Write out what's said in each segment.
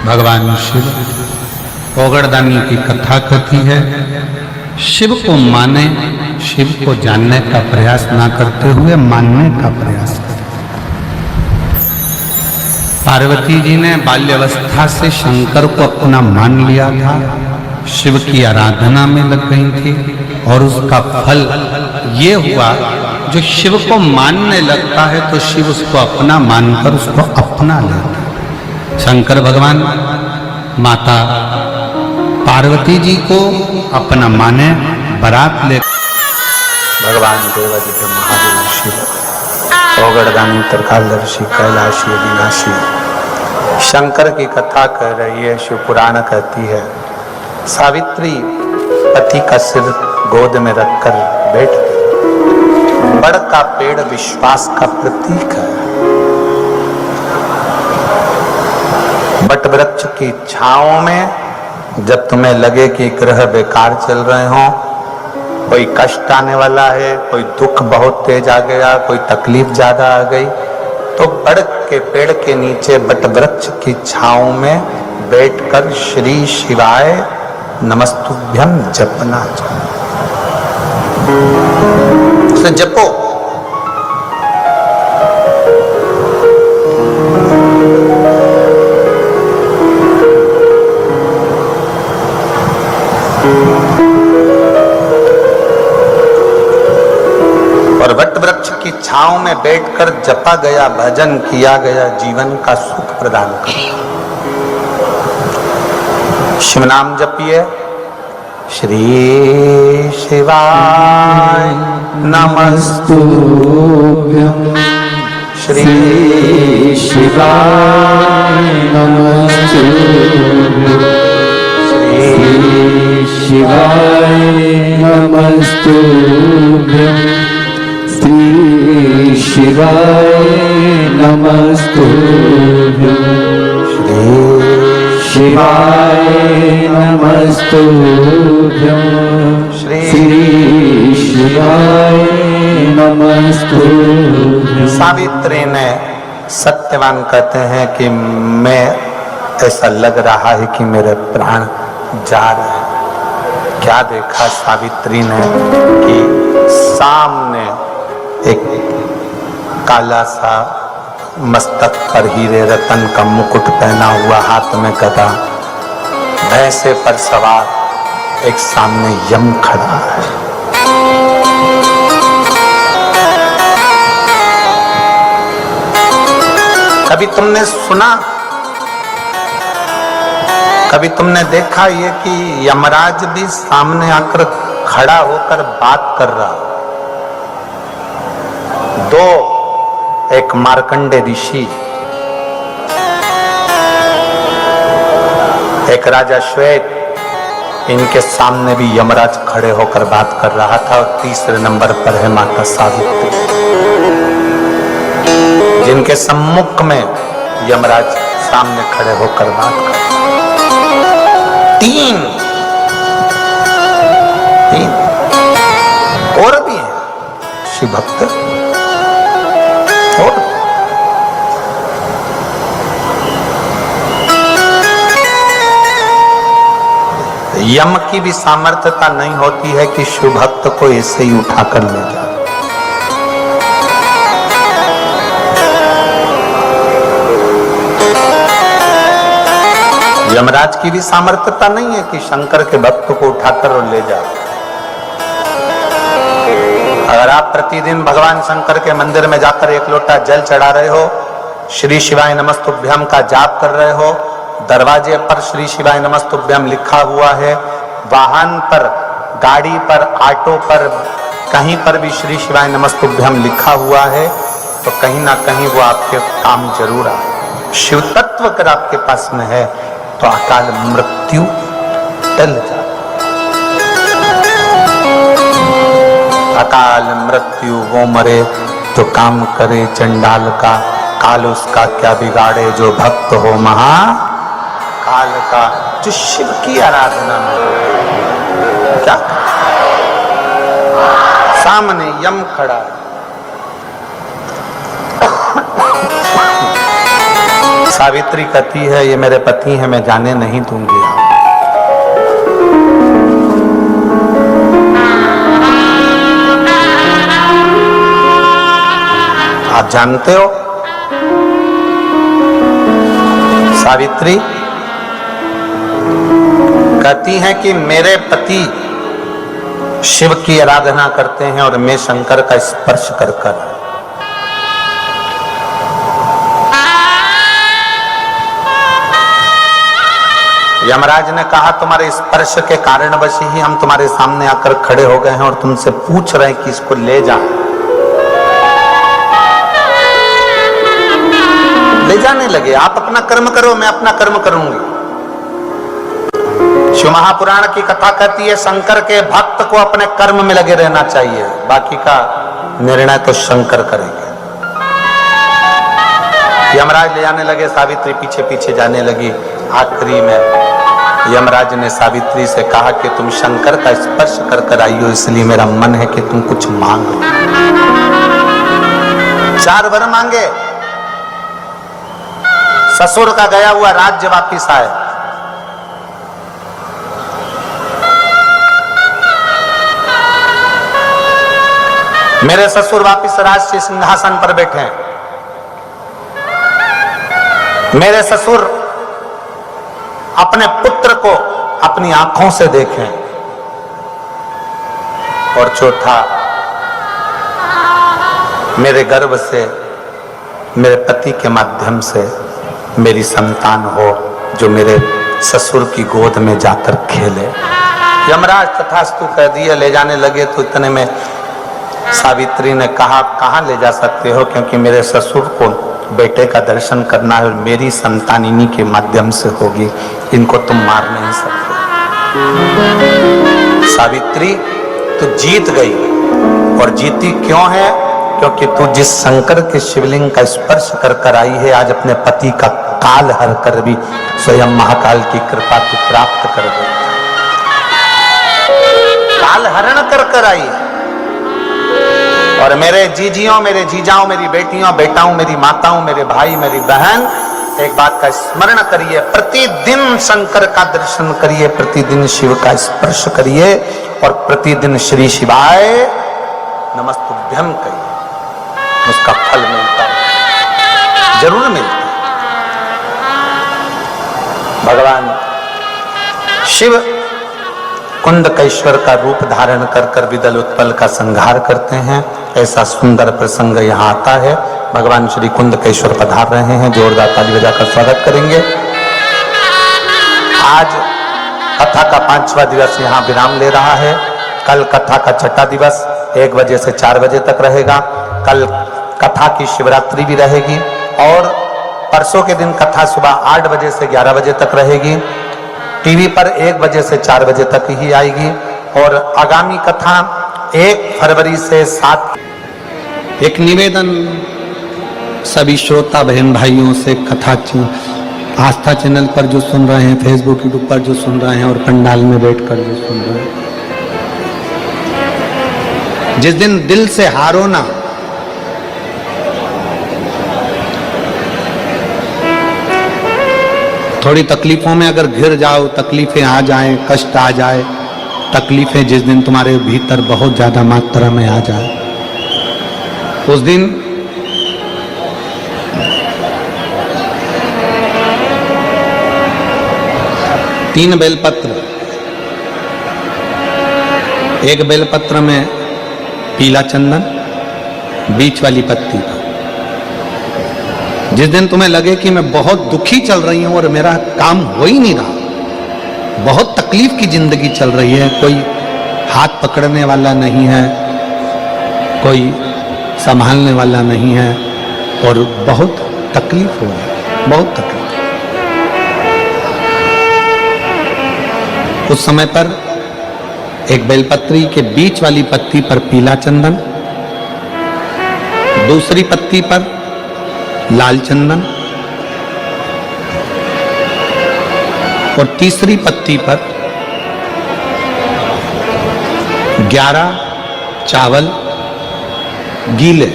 भगवान शिव ओगड़दानी की कथा कथी है। शिव को माने, शिव को जानने का प्रयास ना करते हुए मानने का प्रयास करें। पार्वती जी ने बाल्यावस्था से शंकर को अपना मान लिया था, शिव की आराधना में लग गई थी और उसका फल ये हुआ, जो शिव को मानने लगता है तो शिव उसको अपना मानकर उसको अपना लेता है। शंकर भगवान माता पार्वती जी को अपना माने, बारात ले भगवान देवादित्य महादेव शिव ओगड़दानी त्रिकालदर्शी कैलाशी अविनाशी शंकर की कथा कह रही है। शिव पुराण कहती है सावित्री पति का सिर गोद में रखकर बैठ गई। बड़ का पेड़ विश्वास का प्रतीक है। बट वृक्ष की छांव में जब तुम्हें लगे कि ग्रह बेकार चल रहे हो, कोई कष्ट आने वाला है, कोई दुख बहुत तेज आ गया, कोई तकलीफ ज्यादा आ गई, तो बड़ के पेड़ के नीचे बट वृक्ष की छांव में बैठकर श्री शिवाय नमस्तुभ्यम जपना चाहिए। उसे जपो। और वट वृक्ष की छांव में बैठकर जपा गया, भजन किया गया, जीवन का सुख प्रदान कर। शिव नाम जपिए। श्री शिवाय नमस्तुभ्यं, श्री शिवाय नमस्तुभ्यं, श्री शिवाय नमस्तुभ्यं, श्री शिवाय नमस्तुभ्यं, श्री शिवाय नमस्तुभ्यं, श्री शिवाय नमस्तुभ्यं। सावित्री ने सत्यवान कहते हैं कि मैं ऐसा लग रहा है कि मेरे प्राण जा रहे हैं। क्या देखा सावित्री ने कि सामने एक काला सा मस्तक पर हीरे रतन का मुकुट पहना हुआ, हाथ में गदा, भैंसे पर सवार एक सामने यम खड़ा है। कभी तुमने सुना, कभी तुमने देखा ये कि यमराज भी सामने आकर खड़ा होकर बात कर रहा? दो, एक मार्कंडे ऋषि, एक राजा श्वेत, इनके सामने भी यमराज खड़े होकर बात कर रहा था। और तीसरे नंबर पर है माता सावित्री, जिनके सम्मुख में यमराज सामने खड़े होकर बात कर। तीन और भी हैं शिव भक्त। और यम की भी सामर्थ्यता नहीं होती है कि शिव भक्त को ऐसे ही उठाकर ले जाए। यमराज की भी सामर्थ्यता नहीं है कि शंकर के भक्त को उठाकर और ले जाए। अगर आप प्रतिदिन भगवान शंकर के मंदिर में जाकर एक लोटा जल चढ़ा रहे हो, श्री शिवाय नमस्तुभ्यम का जाप कर रहे हो, दरवाजे पर श्री शिवाय नमस्तुभ्यम लिखा हुआ है, वाहन पर, गाड़ी पर, ऑटो पर, कहीं पर भी श्री शिवाय नमस्तुभ्यम लिखा हुआ है, तो कहीं ना कहीं वो आपके काम जरूर आए। शिव तत्व अगर आपके पास में है तो अकाल मृत्यु टल जाए। अकाल मृत्यु वो मरे तो काम करे चंडाल का, काल उसका क्या बिगाड़े जो भक्त हो महाकाल का। जो शिव की आराधना में क्या सामने यम खड़ा है, सावित्री कहती है ये मेरे पति हैं, मैं जाने नहीं दूंगी आप। आप जानते हो सावित्री कहती हैं कि मेरे पति शिव की आराधना करते हैं और मैं शंकर का स्पर्श कर कर। यमराज ने कहा तुम्हारे स्पर्श के कारणवश ही हम तुम्हारे सामने आकर खड़े हो गए हैं और तुमसे पूछ रहे हैं कि इसको ले जा। ले जाने लगे, आप अपना कर्म करो, मैं अपना कर्म करूंगी। शिव महापुराण की कथा कहती है शंकर के भक्त को अपने कर्म में लगे रहना चाहिए, बाकी का निर्णय तो शंकर करेंगे। यमराज ले जाने लगे, सावित्री पीछे पीछे जाने लगी। आखिरी में यमराज ने सावित्री से कहा कि तुम शंकर का स्पर्श कर कर आई हो, इसलिए मेरा मन है कि तुम कुछ मांग लो। 4 वर मांगे, ससुर का गया हुआ राज्य वापिस आए, मेरे ससुर वापिस राजसी सिंहासन पर बैठे हैं, मेरे ससुर अपने पुत्र को अपनी आंखों से देखें, और चौथा मेरे गर्भ से मेरे पति के माध्यम से मेरी संतान हो जो मेरे ससुर की गोद में जाकर खेले। यमराज तथास्तु कह दिया, ले जाने लगे। तो इतने में सावित्री ने कहा कहां ले जा सकते हो, क्योंकि मेरे ससुर को बेटे का दर्शन करना है और मेरी संतान इन्हीं के माध्यम से होगी, इनको तुम मार नहीं सकते। सावित्री तू जीत गई, और जीती क्यों है? क्योंकि तू जिस शंकर के शिवलिंग का स्पर्श कर कर आई है, आज अपने पति का काल हर कर भी स्वयं महाकाल की कृपा तू प्राप्त कर दे। काल हरण कर कर आई। और मेरे जीजियों, मेरे जीजाओं, मेरी बेटियों, बेटाओं, मेरी माताओं, मेरे भाई, मेरी बहन, एक बात का स्मरण करिए, प्रतिदिन शंकर का दर्शन करिए, प्रतिदिन शिव का स्पर्श करिए, और प्रतिदिन श्री शिवाय नमस्तुभ्यम कहिए, उसका फल मिलता है, जरूर मिलता है। भगवान शिव कुंदकेश्वर का रूप धारण कर कर विदल उत्पल का संहार करते हैं। ऐसा सुंदर प्रसंग यहाँ आता है। भगवान श्री कुंदकेश्वर पधार रहे हैं, जोरदार ताली बजाकर स्वागत करेंगे। आज कथा का 5वां दिवस यहाँ विराम ले रहा है। कल कथा का 6ठा दिवस 1 बजे से 4 बजे तक रहेगा। कल कथा की शिवरात्रि भी रहेगी, और परसों के दिन कथा सुबह 8 बजे से 11 बजे तक रहेगी। टीवी पर 1 बजे से 4 बजे तक ही आएगी, और आगामी कथा 1 फरवरी से 7। एक निवेदन सभी श्रोता बहन भाइयों से, कथा आस्था चैनल पर जो सुन रहे हैं, फेसबुक यूट्यूब पर जो सुन रहे हैं, और पंडाल में बैठकर जो सुन रहे हैं, जिस दिन दिल से हारो ना, थोड़ी तकलीफों में अगर घिर जाओ, तकलीफें आ जाएं, कष्ट आ जाए, तकलीफें जिस दिन तुम्हारे भीतर बहुत ज्यादा मात्रा में आ जाए, उस दिन तीन बेलपत्र, एक बेलपत्र में पीला चंदन, बीच वाली पत्ती पर। जिस दिन तुम्हें लगे कि मैं बहुत दुखी चल रही हूं और मेरा काम हो ही नहीं रहा, बहुत तकलीफ की जिंदगी चल रही है, कोई हाथ पकड़ने वाला नहीं है, कोई संभालने वाला नहीं है, और बहुत तकलीफ हो रही है, बहुत तकलीफ। उस समय पर एक बेलपत्री के बीच वाली पत्ती पर पीला चंदन, दूसरी पत्ती पर लाल चंदन, और तीसरी पत्ती पर 11 चावल गीले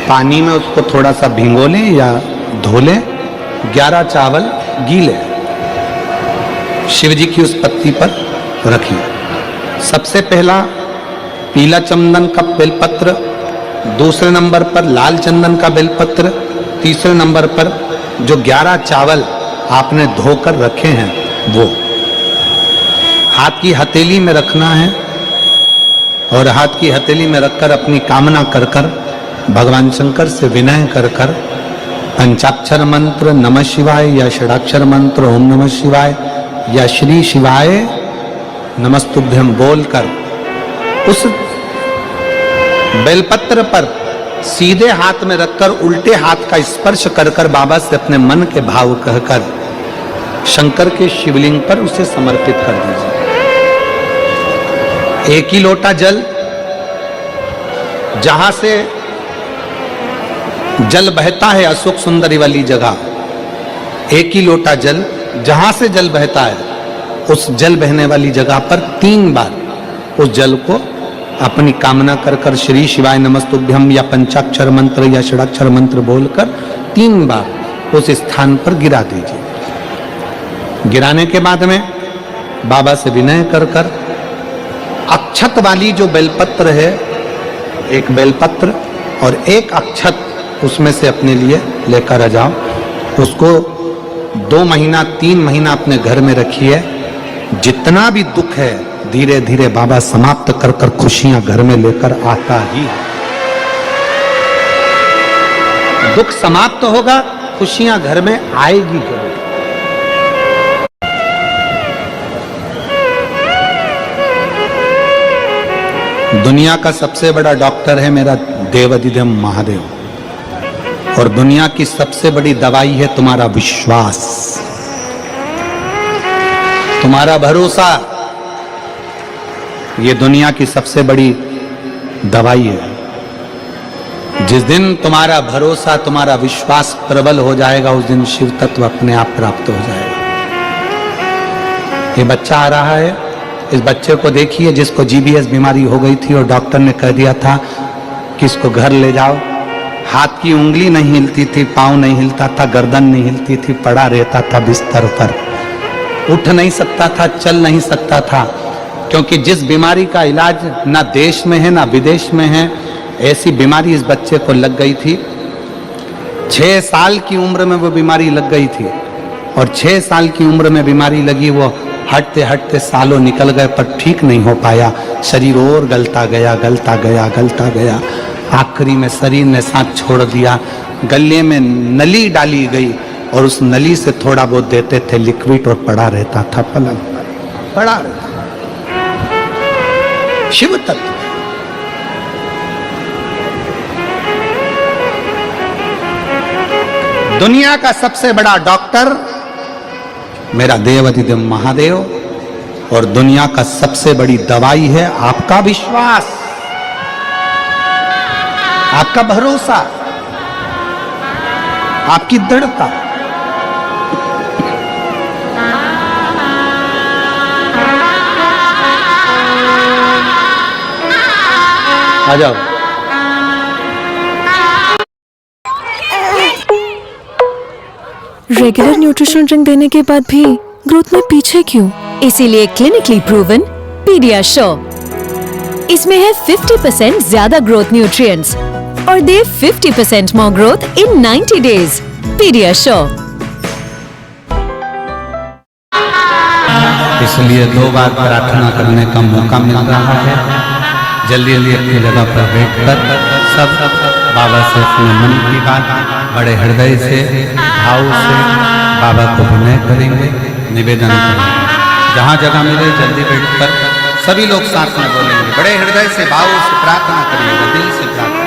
पानी में उसको थोड़ा सा भिगो लें, या धो लें, 11 चावल गीले शिव जी की उस पत्ती पर रखिए। सबसे पहला पीला चंदन का बेलपत्र, दूसरे नंबर पर लाल चंदन का बेलपत्र, तीसरे नंबर पर जो 11 चावल आपने धोकर रखे हैं वो हाथ की हथेली में रखना है और हाथ की हथेली में रखकर अपनी कामना कर कर भगवान शंकर से विनय कर कर पंचाक्षर मंत्र नमः शिवाय या षडाक्षर मंत्र ओम नमः शिवाय या श्री शिवाय नमस्तुभ्यम बोलकर उस बेलपत्र पर सीधे हाथ में रखकर उल्टे हाथ का स्पर्श कर कर बाबा से अपने मन के भाव कहकर शंकर के शिवलिंग पर उसे समर्पित कर दीजिए। एक ही लोटा जल, जहां से जल बहता है अशोक सुंदरी वाली जगह, एक ही लोटा जल जहां से जल बहता है उस जल बहने वाली जगह पर 3 बार उस जल को अपनी कामना कर कर श्री शिवाय नमस्तुभ्यम या पंचाक्षर मंत्र या षडाक्षर मंत्र बोलकर 3 बार उस स्थान पर गिरा दीजिए। गिराने के बाद में बाबा से विनय कर कर अक्षत वाली जो बेलपत्र है, एक बेलपत्र और एक अक्षत उसमें से अपने लिए लेकर आ जाओ। उसको 2 महीना 3 महीना अपने घर में रखिए। जितना भी दुख है धीरे धीरे बाबा समाप्त कर कर खुशियां घर में लेकर आता ही है। दुख समाप्त होगा, खुशियां घर में आएगी जरूर। दुनिया का सबसे बड़ा डॉक्टर है मेरा देवाधिदेव महादेव और दुनिया की सबसे बड़ी दवाई है तुम्हारा विश्वास, तुम्हारा भरोसा। ये दुनिया की सबसे बड़ी दवाई है। जिस दिन तुम्हारा भरोसा तुम्हारा विश्वास प्रबल हो जाएगा उस दिन शिव तत्व अपने आप प्राप्त हो जाएगा। ये बच्चा आ रहा है, इस बच्चे को देखिए जिसको जीबीएस बीमारी हो गई थी और डॉक्टर ने कह दिया था कि इसको घर ले जाओ। हाथ की उंगली नहीं हिलती थी, पांव नहीं हिलता था, गर्दन नहीं हिलती थी, पड़ा रहता था बिस्तर पर, उठ नहीं सकता था, चल नहीं सकता था, क्योंकि जिस बीमारी का इलाज ना देश में है ना विदेश में है, ऐसी बीमारी इस बच्चे को लग गई थी। 6 साल की उम्र में वो बीमारी लग गई थी और 6 साल की उम्र में बीमारी लगी, वो हटते हटते सालों निकल गए पर ठीक नहीं हो पाया। शरीर और गलता गया, गलता गया, गलता गया। आखिरी में शरीर ने साथ छोड़ दिया। गले में नली डाली गई और उस नली से थोड़ा बहुत देते थे लिक्विड और पड़ा रहता था पलंग पर, पड़ा रहता। शिव तत्व दुनिया का सबसे बड़ा डॉक्टर मेरा देवाधिदेव महादेव और दुनिया का सबसे बड़ी दवाई है आपका विश्वास, आपका भरोसा, आपकी दृढ़ता। आ जाओ। रेगुलर न्यूट्रिशन ड्रिंक देने के बाद भी ग्रोथ में पीछे क्यों? इसीलिए क्लिनिकली प्रूवन पीडियाश्योर। इसमें है 50% ज्यादा ग्रोथ न्यूट्रिएंट्स और दे 50% मोर ग्रोथ इन 90 डेज। पीडियाश्योर। इसलिए 2 बार प्रार्थना करने का मौका मिल रहा है। जल्दी जल्दी अपनी जगह पर बैठकर सब बाबा से अपने मन की बात बड़े हृदय से भाव से बाबा को विनय करेंगे, निवेदन करेंगे। जहाँ जगह मिले जल्दी बैठकर सभी लोग साथ में बोलेंगे, बड़े हृदय से भाव से प्रार्थना करिएगा, दिल से प्रार्थना।